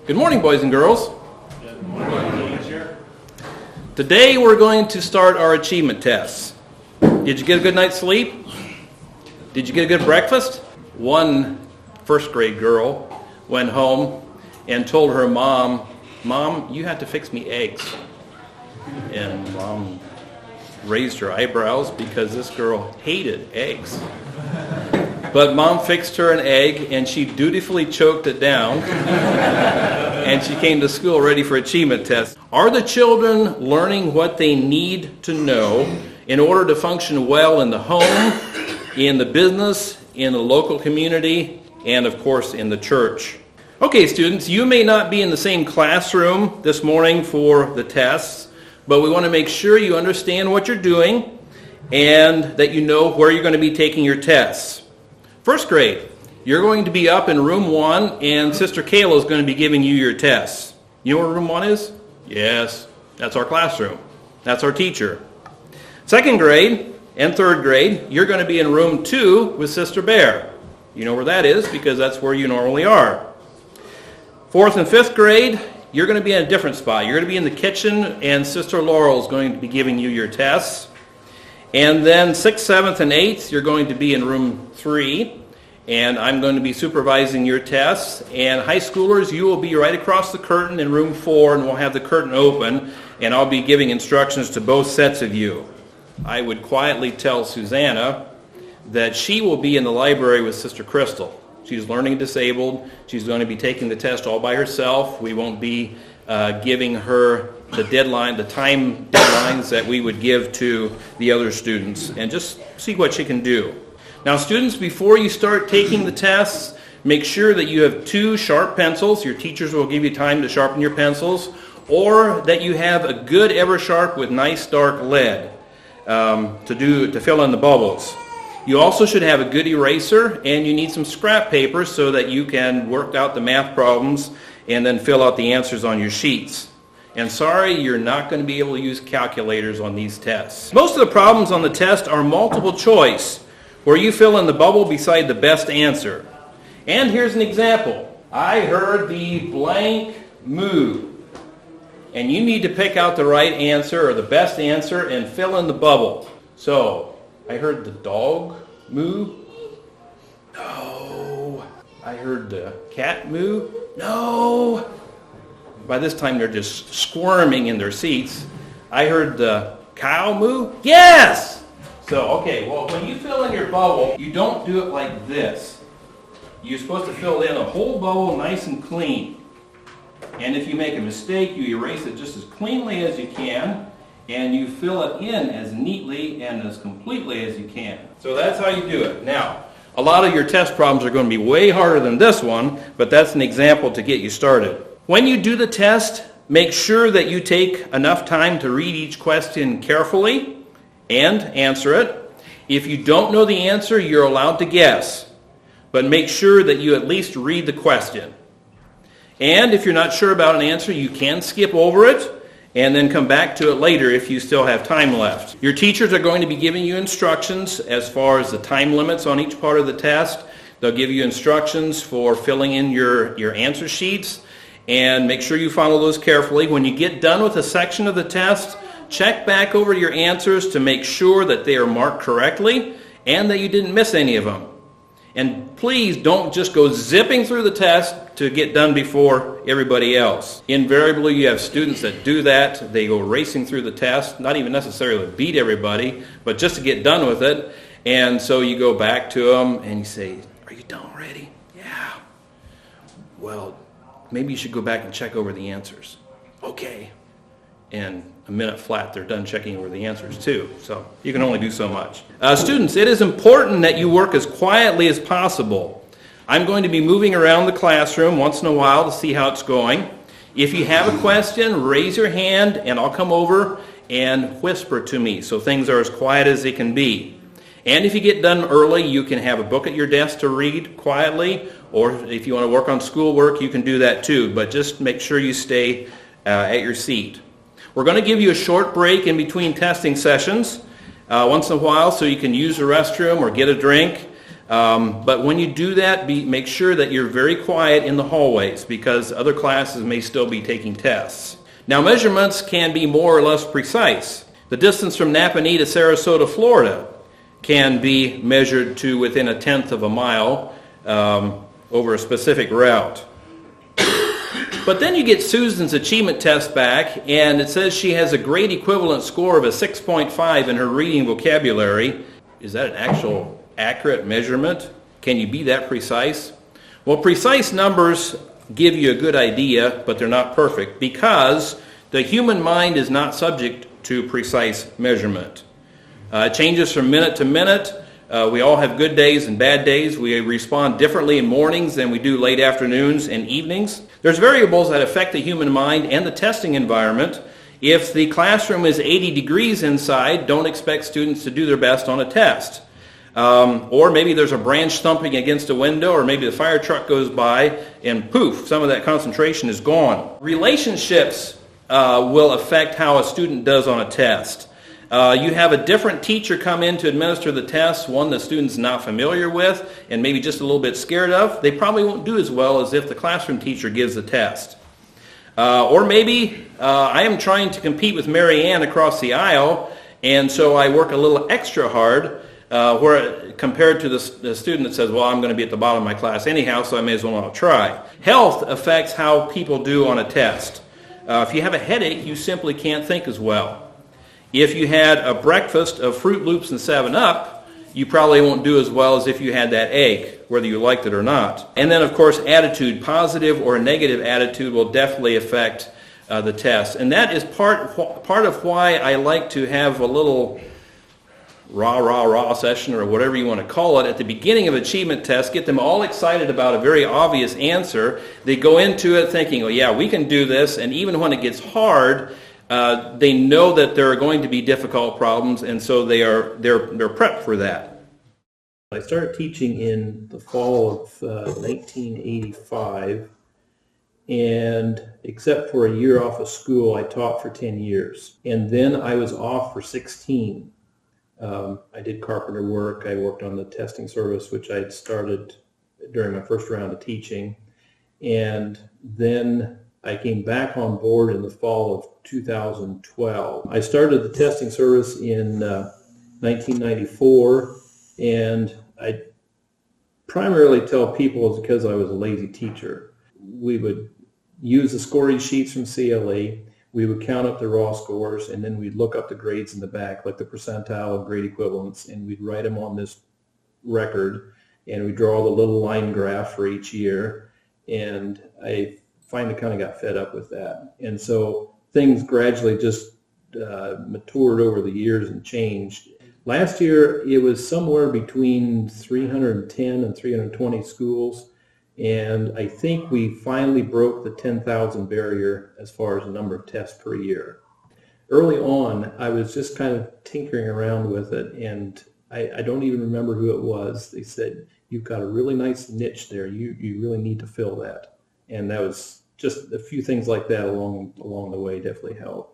Good morning, boys and girls. Good morning, teacher. Today we're going to start our achievement tests. Did you get a good night's sleep? Did you get a good breakfast? One first grade girl went home and told her mom, "Mom, you have to fix me eggs." And Mom raised her eyebrows because this girl hated eggs. But Mom fixed her an egg, and she dutifully choked it down, and she came to school ready for achievement tests. Are the children learning what they need to know in order to function well in the home, in the business, in the local community, and of course in the church? Okay, students, you may not be in the same classroom this morning for the tests, but we want to make sure you understand what you're doing and that you know where you're going to be taking your tests. First grade, you're going to be up in room 1, and Sister Kayla is going to be giving you your tests. You know where room 1 is? Yes, that's our classroom. That's our teacher. Second grade and third grade, you're going to be in room 2 with Sister Bear. You know where that is because that's where you normally are. Fourth and fifth grade, you're going to be in a different spot. You're going to be in the kitchen, and Sister Laurel is going to be giving you your tests. And then 6th, 7th, and 8th, you're going to be in room 3, and I'm going to be supervising your tests. And high schoolers, you will be right across the curtain in room 4, and we'll have the curtain open, and I'll be giving instructions to both sets of you. I would quietly tell Susanna that she will be in the library with Sister Crystal. She's learning disabled. She's going to be taking the test all by herself. We won't be giving her the time deadlines that we would give to the other students, and just see what she can do. Now, students, before you start taking the tests, make sure that you have 2 sharp pencils. Your teachers will give you time to sharpen your pencils, or that you have a good Eversharp with nice dark lead to fill in the bubbles. You also should have a good eraser, and you need some scrap paper so that you can work out the math problems and then fill out the answers on your sheets. And sorry, you're not going to be able to use calculators on these tests. Most of the problems on the test are multiple choice, where you fill in the bubble beside the best answer. And here's an example. I heard the blank moo. And you need to pick out the right answer or the best answer and fill in the bubble. So, I heard the dog moo. No. I heard the cat moo. No. By this time, they're just squirming in their seats. I heard the cow moo. Yes! So, okay, well, when you fill in your bubble, you don't do it like this. You're supposed to fill in a whole bubble nice and clean. And if you make a mistake, you erase it just as cleanly as you can, and you fill it in as neatly and as completely as you can. So that's how you do it. Now, a lot of your test problems are going to be way harder than this one, but that's an example to get you started. When you do the test, make sure that you take enough time to read each question carefully and answer it. If you don't know the answer, you're allowed to guess, but make sure that you at least read the question. And if you're not sure about an answer, you can skip over it and then come back to it later if you still have time left. Your teachers are going to be giving you instructions as far as the time limits on each part of the test. They'll give you instructions for filling in your answer sheets, and make sure you follow those carefully. When you get done with a section of the test, check back over your answers to make sure that they are marked correctly and that you didn't miss any of them. And please don't just go zipping through the test to get done before everybody else. Invariably, you have students that do that. They go racing through the test, not even necessarily to beat everybody, but just to get done with it. And so you go back to them and you say, "Are you done already?" "Yeah." "Well, maybe you should go back and check over the answers." "Okay." And a minute flat, they're done checking over the answers too. So you can only do so much. Students, it is important that you work as quietly as possible. I'm going to be moving around the classroom once in a while to see how it's going. If you have a question, raise your hand and I'll come over and whisper to me so things are as quiet as they can be. And if you get done early, you can have a book at your desk to read quietly, or if you want to work on schoolwork, you can do that too. But just make sure you stay at your seat. We're going to give you a short break in between testing sessions once in a while so you can use the restroom or get a drink. But when you do that, make sure that you're very quiet in the hallways because other classes may still be taking tests. Now, measurements can be more or less precise. The distance from Napanee to Sarasota, Florida can be measured to within 1/10 of a mile over a specific route. But then you get Susan's achievement test back, and it says she has a grade equivalent score of a 6.5 in her reading vocabulary. Is that an actual accurate measurement? Can you be that precise? Well, precise numbers give you a good idea, but they're not perfect because the human mind is not subject to precise measurement. It changes from minute to minute. We all have good days and bad days. We respond differently in mornings than we do late afternoons and evenings. There's variables that affect the human mind and the testing environment. If the classroom is 80 degrees inside, don't expect students to do their best on a test. Or maybe there's a branch thumping against a window, or maybe the fire truck goes by and poof, some of that concentration is gone. Relationships will affect how a student does on a test. You have a different teacher come in to administer the test, one the student's not familiar with and maybe just a little bit scared of. They probably won't do as well as if the classroom teacher gives the test. Or maybe I am trying to compete with Mary Ann across the aisle, and so I work a little extra hard compared to the student that says, well, I'm going to be at the bottom of my class anyhow, so I may as well not try. Health affects how people do on a test. If you have a headache, you simply can't think as well. If you had a breakfast of Fruit Loops and 7-Up, you probably won't do as well as if you had that egg, whether you liked it or not. And then, of course, attitude. Positive or negative attitude will definitely affect the test. And that is part of why I like to have a little rah session, or whatever you want to call it, at the beginning of achievement tests. Get them all excited about a very obvious answer. They go into it thinking, oh yeah, we can do this, and even when it gets hard, they know that there are going to be difficult problems, and so they're prepped for that. I started teaching in the fall of 1985, and except for a year off of school, I taught for 10 years. And then I was off for 16. I did carpenter work. I worked on the testing service, which I had started during my first round of teaching. And then I came back on board in the fall of 2012. I started the testing service in 1994, and I primarily tell people it's because I was a lazy teacher. We would use the scoring sheets from CLE, we would count up the raw scores, and then we'd look up the grades in the back, like the percentile and grade equivalents, and we'd write them on this record, and we'd draw the little line graph for each year, and I finally kind of got fed up with that. And so things gradually just matured over the years and changed. Last year, it was somewhere between 310 and 320 schools, and I think we finally broke the 10,000 barrier as far as the number of tests per year. Early on, I was just kind of tinkering around with it, and I don't even remember who it was. They said, you've got a really nice niche there. You really need to fill that. And that was just a few things like that along the way definitely helped.